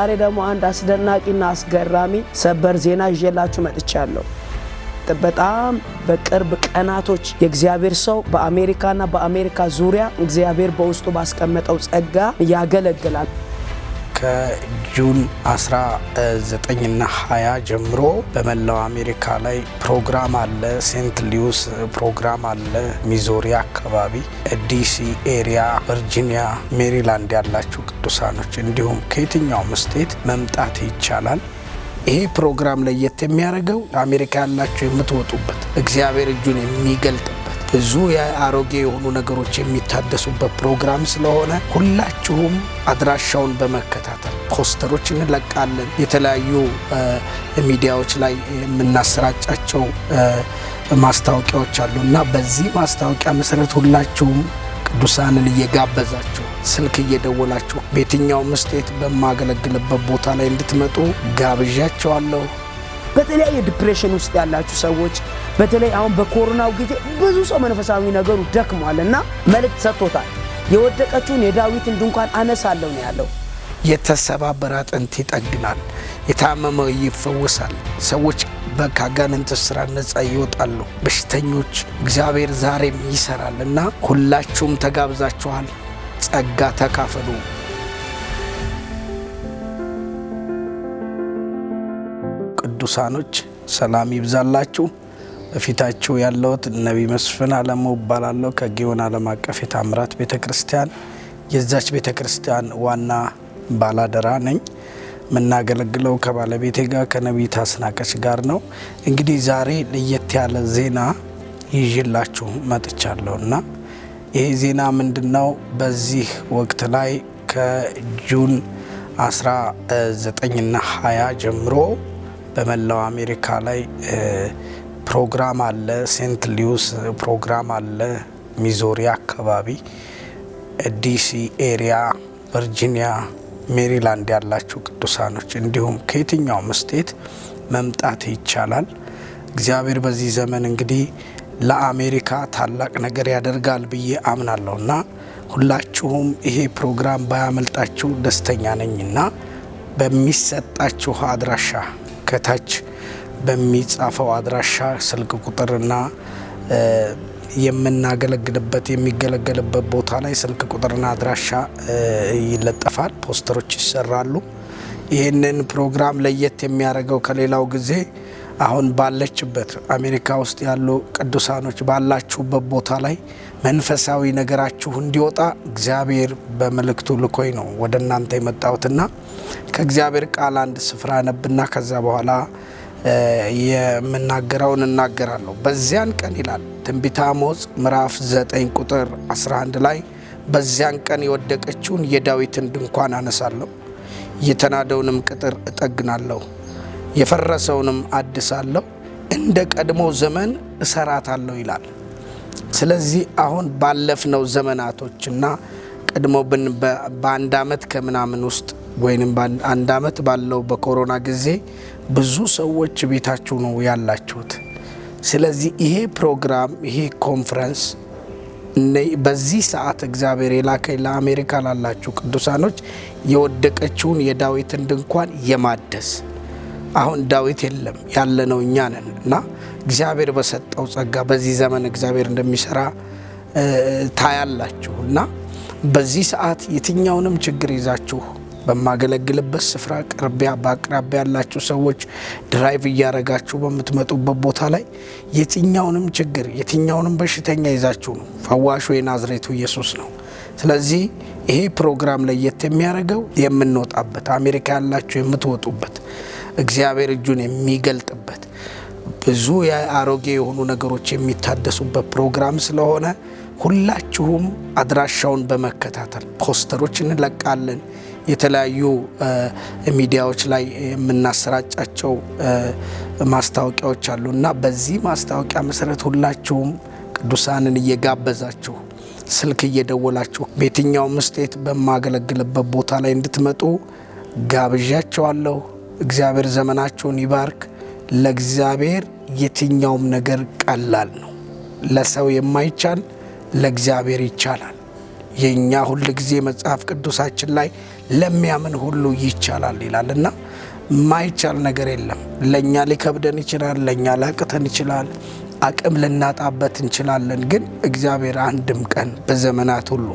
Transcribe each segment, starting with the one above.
ዛሬ ደግሞ አንድ አስደናቂና አስገራሚ ሰበር ዜና ይዤላችሁ መጥቻለሁ። በጣም በቅርብ ቀናቶች የእግዚአብሔር ሰው በአሜሪካና በአሜሪካ ዙሪያ እግዚአብሔር በውስጡ ባስቀመጠው ጸጋ ያገለግላል። ከጁን 19 እና 20 ጀምሮ በመላው አሜሪካ ላይ ፕሮግራም አለ። ሴንት ሉዊስ ፕሮግራም አለ። ሚዙሪ አካባቢ፣ ዲሲ ኤሪያ፣ ቨርጂኒያ፣ ሜሪላንድ ያላችሁ ቅዱሳኖች እንዲሁም ከየትኛውም ስቴት መምጣት ይቻላል። ይሄ ፕሮግራም ለየት የሚያደርገው አሜሪካ ያላችሁ የምትወጡበት እግዚአብሔር እጁን የሚገልጥበት ብዙ የአሮጌ የሆኑ ነገሮች የሚታደሱበት ፕሮግራም ስለሆነ ሁላችሁም አድራሻውን በመከታተል ፖስተሮች እንለቃለን። የተለያዩ ሚዲያዎች ላይ የምናሰራጫቸው ማስታወቂያዎች አሉና በዚህ ማስታወቂያ መሰረት ሁላችሁም ቅዱሳንን እየጋበዛችሁ ስልክ እየደወላችሁ በየትኛውም ስቴት በማገለግልበት ቦታ ላይ እንድትመጡ ጋብዣችኋለሁ። በተለያየ ዲፕሬሽን ውስጥ ያላችሁ ሰዎች በተለይ አሁን በኮሮናው ጊዜ ብዙ ሰው መንፈሳዊ ነገሩ ደክሟልና መልእክት ሰጥቶታል። የወደቀችውን የዳዊትን ድንኳን አነሳለሁ ነው ያለው። የተሰባበረ አጥንት ይጠግናል፣ የታመመው ይፈወሳል፣ ሰዎች በካጋንንት እስራት ነፃ ይወጣሉ፣ በሽተኞች እግዚአብሔር ዛሬም ይሰራልና ሁላችሁም ተጋብዛችኋል። ጸጋ ተካፈሉ። ቅዱሳኖች ሰላም ይብዛላችሁ። በፊታችሁ ያለውት ነቢይ መስፍን አለሙ እባላለሁ። ከጊዮን ዓለም አቀፍ የታምራት ቤተክርስቲያን የዛች ቤተክርስቲያን ዋና ባላደራ ነኝ። የምናገለግለው ከባለቤቴ ጋር ከነቢይ አስናቀች ጋር ነው። እንግዲህ ዛሬ ለየት ያለ ዜና ይዤላችሁ መጥቻለሁና ይሄ ዜና ምንድነው? በዚህ ወቅት ላይ ከጁን 19 እና 20 ጀምሮ በመላው አሜሪካ ላይ ፕሮግራም አለ። ሴንት ሉዊስ ፕሮግራም አለ። ሚዙሪ አካባቢ፣ ዲሲ ኤሪያ፣ ቨርጂኒያ፣ ሜሪላንድ ያላችሁ ቅዱሳኖች እንዲሁም ከየትኛውም ስቴት መምጣት ይቻላል። እግዚአብሔር በዚህ ዘመን እንግዲህ ለአሜሪካ ታላቅ ነገር ያደርጋል ብዬ አምናለሁና ሁላችሁም ይሄ ፕሮግራም ባያመልጣችሁ ደስተኛ ነኝና በሚሰጣችሁ አድራሻ ከታች በሚጻፈው አድራሻ ስልክ ቁጥርና የምናገለግልበት የሚገለገልበት ቦታ ላይ ስልክ ቁጥርና አድራሻ ይለጠፋል፣ ፖስተሮች ይሰራሉ። ይህንን ፕሮግራም ለየት የሚያደርገው ከሌላው ጊዜ አሁን ባለችበት አሜሪካ ውስጥ ያሉ ቅዱሳኖች ባላችሁበት ቦታ ላይ መንፈሳዊ ነገራችሁ እንዲወጣ እግዚአብሔር በመልእክቱ ልኮይ ነው ወደ እናንተ የመጣሁትና ከእግዚአብሔር ቃል አንድ ስፍራ ነብና ከዛ በኋላ የምናገረውን እናገራለሁ። በዚያን ቀን ይላል ትንቢተ አሞጽ ምዕራፍ 9 ቁጥር 11 ላይ በዚያን ቀን የወደቀችውን የዳዊትን ድንኳን አነሳለሁ፣ የተናደውንም ቅጥር እጠግናለሁ፣ የፈረሰውንም አድሳለሁ፣ እንደ ቀድሞ ዘመን እሰራታለሁ ይላል። ስለዚህ አሁን ባለፍነው ዘመናቶችና ቀድሞ በአንድ አመት ከምናምን ውስጥ ወይንም በአንድ አመት ባለው በኮሮና ጊዜ ብዙ ሰዎች ቤታችሁ ነው ያላችሁት። ስለዚህ ይሄ ፕሮግራም ይሄ ኮንፈረንስ በዚህ ሰዓት እግዚአብሔር የላከኝ ለአሜሪካ ላላችሁ ቅዱሳኖች የወደቀችውን የዳዊትን ድንኳን የማደስ አሁን ዳዊት የለም ያለነው እኛ ነን እና እግዚአብሔር በሰጠው ጸጋ በዚህ ዘመን እግዚአብሔር እንደሚሰራ ታያላችሁ እና በዚህ ሰዓት የትኛውንም ችግር ይዛችሁ በማገለግልበት ስፍራ በአቅራቢያ ያላችሁ ሰዎች ድራይቭ እያረጋችሁ በምትመጡበት ቦታ ላይ የትኛውንም ችግር የትኛውንም በሽተኛ ይዛችሁ ነው። ፈዋሹ የናዝሬቱ ኢየሱስ ነው። ስለዚህ ይሄ ፕሮግራም ለየት የሚያደርገው የምንወጣበት አሜሪካ ያላችሁ የምትወጡበት እግዚአብሔር እጁን የሚገልጥበት ብዙ የአሮጌ የሆኑ ነገሮች የሚታደሱበት ፕሮግራም ስለሆነ ሁላችሁም አድራሻውን በመከታተል ፖስተሮች እንለቃለን። የተለያዩ ሚዲያዎች ላይ የምናሰራጫቸው ማስታወቂያዎች አሉና በዚህ ማስታወቂያ መሰረት ሁላችሁም ቅዱሳንን እየጋበዛችሁ ስልክ እየደወላችሁ በየትኛውም ስቴት በማገለግልበት ቦታ ላይ እንድትመጡ ጋብዣችኋለሁ። እግዚአብሔር ዘመናችሁን ይባርክ። ለእግዚአብሔር የትኛውም ነገር ቀላል ነው። ለሰው የማይቻል ለእግዚአብሔር ይቻላል። የኛ ሁሉ ጊዜ መጽሐፍ ቅዱሳችን ላይ ለሚያምን ሁሉ ይቻላል ይላልና ማይቻል ነገር የለም። ለኛ ሊከብደን ይችላል፣ ለኛ ላቅተን ይችላል፣ አቅም ልናጣበት እንችላለን። ግን እግዚአብሔር አንድም ቀን በዘመናት ሁሉ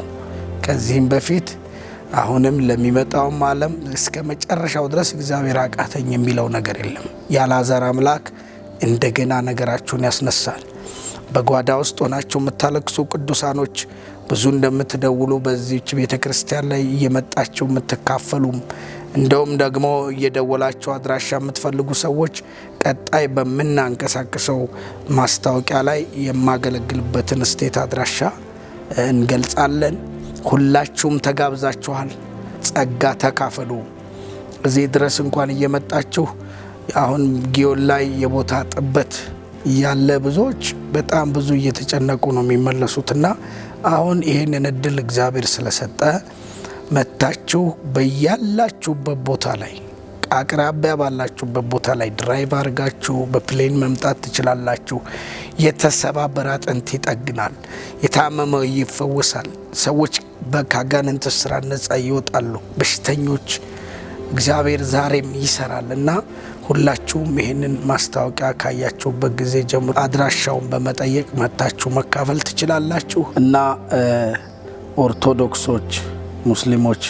ከዚህም በፊት አሁንም ለሚመጣውም ዓለም እስከ መጨረሻው ድረስ እግዚአብሔር አቃተኝ የሚለው ነገር የለም። የአልዓዛር አምላክ እንደገና ነገራችሁን ያስነሳል። በጓዳ ውስጥ ሆናችሁ የምታለቅሱ ቅዱሳኖች ብዙ እንደምትደውሉ በዚህች ቤተ ክርስቲያን ላይ እየመጣችሁ የምትካፈሉም እንደውም ደግሞ እየደወላችሁ አድራሻ የምትፈልጉ ሰዎች ቀጣይ በምናንቀሳቅሰው ማስታወቂያ ላይ የማገለግልበትን ስቴት አድራሻ እንገልጻለን። ሁላችሁም ተጋብዛችኋል። ጸጋ ተካፈሉ። እዚህ ድረስ እንኳን እየመጣችሁ አሁን ጊዮን ላይ የቦታ ጥበት ያለ ብዙዎች በጣም ብዙ እየተጨነቁ ነው የሚመለሱትና አሁን ይሄንን እድል እግዚአብሔር ስለሰጠ መታችሁ በያላችሁበት ቦታ ላይ አቅራቢያ ባላችሁበት ቦታ ላይ ድራይቭ አድርጋችሁ በፕሌን መምጣት ትችላላችሁ። የተሰባበረ አጥንት ይጠግናል፣ የታመመው ይፈወሳል፣ ሰዎች ከአጋንንት እስራት ነጻ ይወጣሉ፣ በሽተኞች እግዚአብሔር ዛሬም ይሰራል እና ሁላችሁም ይህንን ማስታወቂያ ካያችሁበት ጊዜ ጀምሮ አድራሻውን በመጠየቅ መታችሁ መካፈል ትችላላችሁ። እና ኦርቶዶክሶች፣ ሙስሊሞች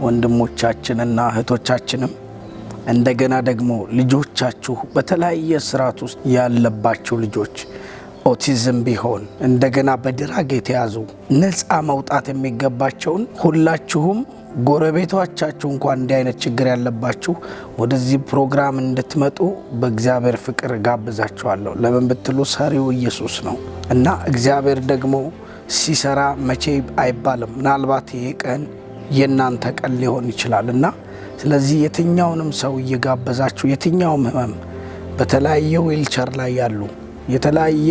ወንድሞቻችንና እህቶቻችንም እንደገና ደግሞ ልጆቻችሁ በተለያየ ስርዓት ውስጥ ያለባችሁ ልጆች ኦቲዝም ቢሆን እንደገና በድራግ የተያዙ ነፃ መውጣት የሚገባቸውን ሁላችሁም ጎረቤቶቻችሁ እንኳን እንዲህ አይነት ችግር ያለባችሁ ወደዚህ ፕሮግራም እንድትመጡ በእግዚአብሔር ፍቅር ጋብዛችኋለሁ። ለምን ብትሉ ሰሪው ኢየሱስ ነው እና እግዚአብሔር ደግሞ ሲሰራ መቼ አይባልም። ምናልባት ይሄ ቀን የናንተ ቀን ሊሆን ይችላል እና ስለዚህ የትኛውንም ሰው እየጋበዛችሁ የትኛውም ህመም በተለያየ ዊልቸር ላይ ያሉ የተለያየ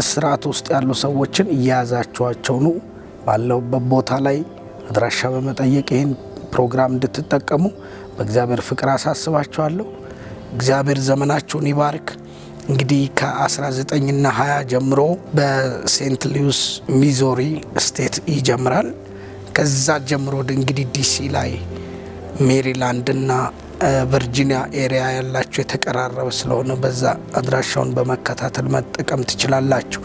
እስራት ውስጥ ያሉ ሰዎችን እያያዛችኋቸው ነው ባለውበት ቦታ ላይ አድራሻ በመጠየቅ ይህን ፕሮግራም እንድትጠቀሙ በእግዚአብሔር ፍቅር አሳስባችኋለሁ። እግዚአብሔር ዘመናችሁን ይባርክ። እንግዲህ ከ19ና 20 ጀምሮ በሴንት ሉዊስ ሚዙሪ ስቴት ይጀምራል። ከዛ ጀምሮ እንግዲህ ዲሲ ላይ፣ ሜሪላንድና ቨርጂኒያ ኤሪያ ያላችሁ የተቀራረበ ስለሆነ በዛ አድራሻውን በመከታተል መጠቀም ትችላላችሁ።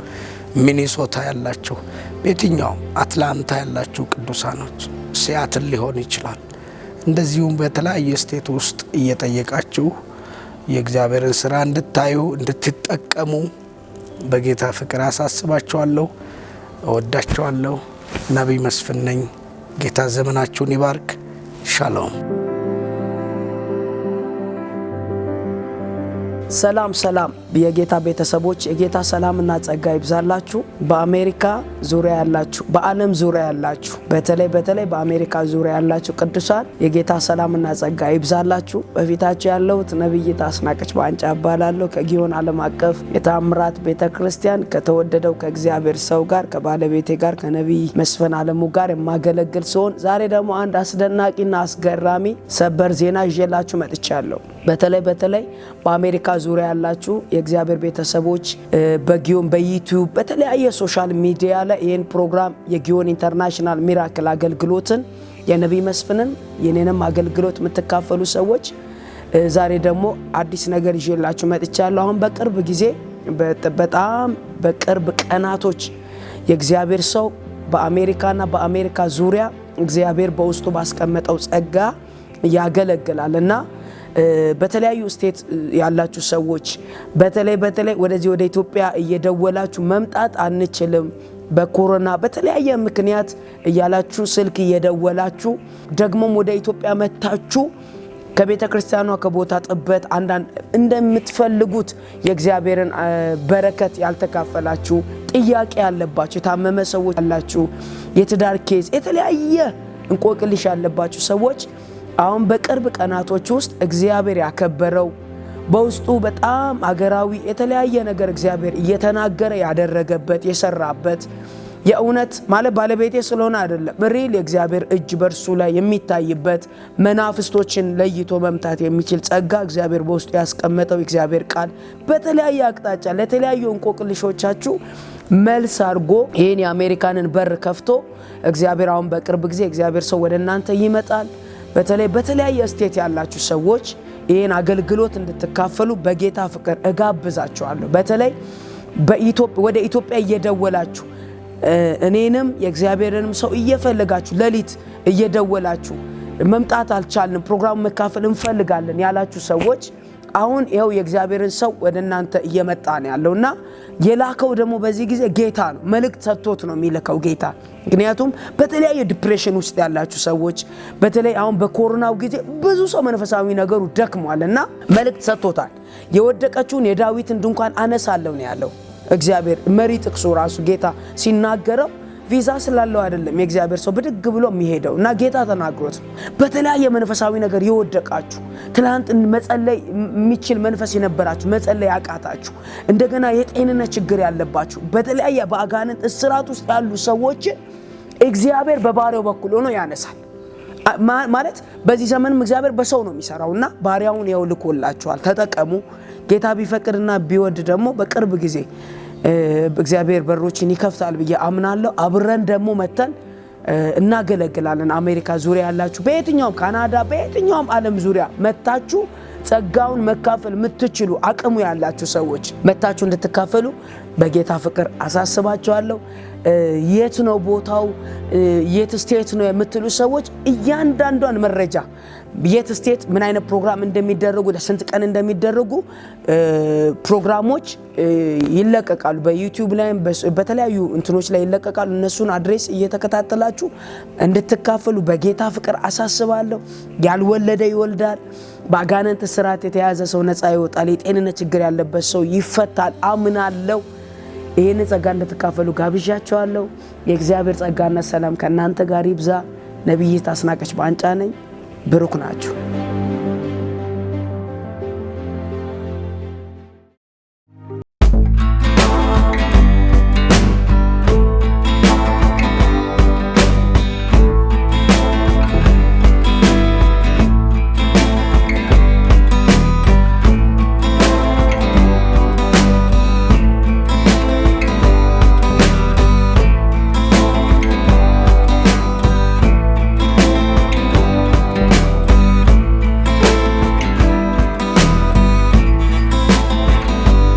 ሚኒሶታ ያላችሁ፣ በየትኛው አትላንታ ያላችሁ ቅዱሳኖች ሲያትል ሊሆን ይችላል። እንደዚሁም በተለያየ ስቴት ውስጥ እየጠየቃችሁ የእግዚአብሔርን ስራ እንድታዩ እንድትጠቀሙ በጌታ ፍቅር አሳስባችኋለሁ። እወዳችኋለሁ። ነቢይ መስፍን ነኝ። ጌታ ዘመናችሁን ይባርክ። ሻሎም። ሰላም ሰላም የጌታ ቤተሰቦች፣ የጌታ ሰላምና ጸጋ ይብዛላችሁ። በአሜሪካ ዙሪያ ያላችሁ፣ በዓለም ዙሪያ ያላችሁ፣ በተለይ በአሜሪካ ዙሪያ ያላችሁ ቅዱሳን የጌታ ሰላምና ጸጋ ይብዛላችሁ። በፊታችሁ ያለሁት ነብይት አስናቀች ባንጫ እባላለሁ። ከጊዮን ዓለም አቀፍ የተአምራት ቤተክርስቲያን ከተወደደው ከእግዚአብሔር ሰው ጋር ከባለቤቴ ጋር ከነቢይ መስፍን አለሙ ጋር የማገለግል ሲሆን ዛሬ ደግሞ አንድ አስደናቂና አስገራሚ ሰበር ዜና ይዤላችሁ መጥቻለሁ። በተለይ በአሜሪካ ዙሪያ ያላችሁ የእግዚአብሔር ቤተሰቦች በጊዮን በዩቲዩብ በተለያየ ሶሻል ሚዲያ ላይ ይህን ፕሮግራም የጊዮን ኢንተርናሽናል ሚራክል አገልግሎትን የነቢይ መስፍንን የኔንም አገልግሎት የምትካፈሉ ሰዎች ዛሬ ደግሞ አዲስ ነገር ይዤላችሁ መጥቻለሁ። አሁን በቅርብ ጊዜ በጣም በቅርብ ቀናቶች የእግዚአብሔር ሰው በአሜሪካና በአሜሪካ ዙሪያ እግዚአብሔር በውስጡ ባስቀመጠው ጸጋ ያገለግላልና በተለያዩ ስቴት ያላችሁ ሰዎች በተለይ ወደዚህ ወደ ኢትዮጵያ እየደወላችሁ መምጣት አንችልም በኮሮና በተለያየ ምክንያት እያላችሁ ስልክ እየደወላችሁ ደግሞም ወደ ኢትዮጵያ መጣችሁ ከቤተ ክርስቲያኗ ከቦታ ጥበት አንዳንድ እንደምትፈልጉት የእግዚአብሔርን በረከት ያልተካፈላችሁ ጥያቄ ያለባችሁ የታመመ ሰዎች ያላችሁ የትዳር ኬዝ የተለያየ እንቆቅልሽ ያለባችሁ ሰዎች አሁን በቅርብ ቀናቶች ውስጥ እግዚአብሔር ያከበረው በውስጡ በጣም አገራዊ የተለያየ ነገር እግዚአብሔር እየተናገረ ያደረገበት የሰራበት የእውነት ማለት ባለቤቴ ስለሆነ አይደለም ሪል የእግዚአብሔር እጅ በርሱ ላይ የሚታይበት መናፍስቶችን ለይቶ መምታት የሚችል ጸጋ እግዚአብሔር በውስጡ ያስቀመጠው እግዚአብሔር ቃል በተለያየ አቅጣጫ ለተለያዩ እንቆቅልሾቻችሁ መልስ አድርጎ ይህን የአሜሪካንን በር ከፍቶ እግዚአብሔር አሁን በቅርብ ጊዜ እግዚአብሔር ሰው ወደ እናንተ ይመጣል። በተለይ በተለያየ ስቴት ያላችሁ ሰዎች ይህን አገልግሎት እንድትካፈሉ በጌታ ፍቅር እጋብዛችኋለሁ። በተለይ ወደ ኢትዮጵያ እየደወላችሁ እኔንም የእግዚአብሔርንም ሰው እየፈለጋችሁ ሌሊት እየደወላችሁ መምጣት አልቻልንም ፕሮግራሙ መካፈል እንፈልጋለን ያላችሁ ሰዎች አሁን ይኸው የእግዚአብሔርን ሰው ወደ እናንተ እየመጣ ነው ያለውና የላከው ደግሞ በዚህ ጊዜ ጌታ ነው። መልእክት ሰጥቶት ነው የሚልከው ጌታ። ምክንያቱም በተለያየ ዲፕሬሽን ውስጥ ያላችሁ ሰዎች በተለይ አሁን በኮሮናው ጊዜ ብዙ ሰው መንፈሳዊ ነገሩ ደክሟልና መልእክት ሰጥቶታል። የወደቀችውን የዳዊትን ድንኳን አነሳለሁ ነው ያለው እግዚአብሔር። መሪ ጥቅሱ ራሱ ጌታ ሲናገረው ቪዛ ስላለው አይደለም የእግዚአብሔር ሰው ብድግ ብሎ የሚሄደው እና ጌታ ተናግሮት በተለያየ መንፈሳዊ ነገር የወደቃችሁ ትላንት መጸለይ የሚችል መንፈስ የነበራችሁ መጸለይ ያቃታችሁ እንደገና የጤንነት ችግር ያለባችሁ በተለያየ በአጋንንት እስራት ውስጥ ያሉ ሰዎች እግዚአብሔር በባሪያው በኩል ሆኖ ያነሳል። ማለት በዚህ ዘመንም እግዚአብሔር በሰው ነው የሚሰራውና ባሪያውን ያው ልኮላችኋል፣ ተጠቀሙ። ጌታ ቢፈቅድና ቢወድ ደግሞ በቅርብ ጊዜ እግዚአብሔር በሮችን ይከፍታል ብዬ አምናለሁ። አብረን ደግሞ መተን እናገለግላለን። አሜሪካ ዙሪያ ያላችሁ በየትኛውም ካናዳ በየትኛውም ዓለም ዙሪያ መታችሁ ጸጋውን መካፈል የምትችሉ አቅሙ ያላችሁ ሰዎች መታችሁ እንድትካፈሉ በጌታ ፍቅር አሳስባችኋለሁ። የት ነው ቦታው የት ስቴት ነው የምትሉ ሰዎች እያንዳንዷን መረጃ የት ስቴት ምን አይነት ፕሮግራም እንደሚደረጉ ለስንት ቀን እንደሚደረጉ ፕሮግራሞች ይለቀቃሉ። በዩቲዩብ ላይ በተለያዩ እንትኖች ላይ ይለቀቃሉ። እነሱን አድሬስ እየተከታተላችሁ እንድትካፈሉ በጌታ ፍቅር አሳስባለሁ። ያልወለደ ይወልዳል። በአጋንንት እስራት የተያዘ ሰው ነፃ ይወጣል። የጤንነት ችግር ያለበት ሰው ይፈታል አምናለሁ። ይህን ጸጋ እንድትካፈሉ ጋብዣችኋለሁ። የእግዚአብሔር ጸጋና ሰላም ከእናንተ ጋር ይብዛ። ነቢይት አስናቀች ባንጫ ነኝ። ብሩክ ናችሁ።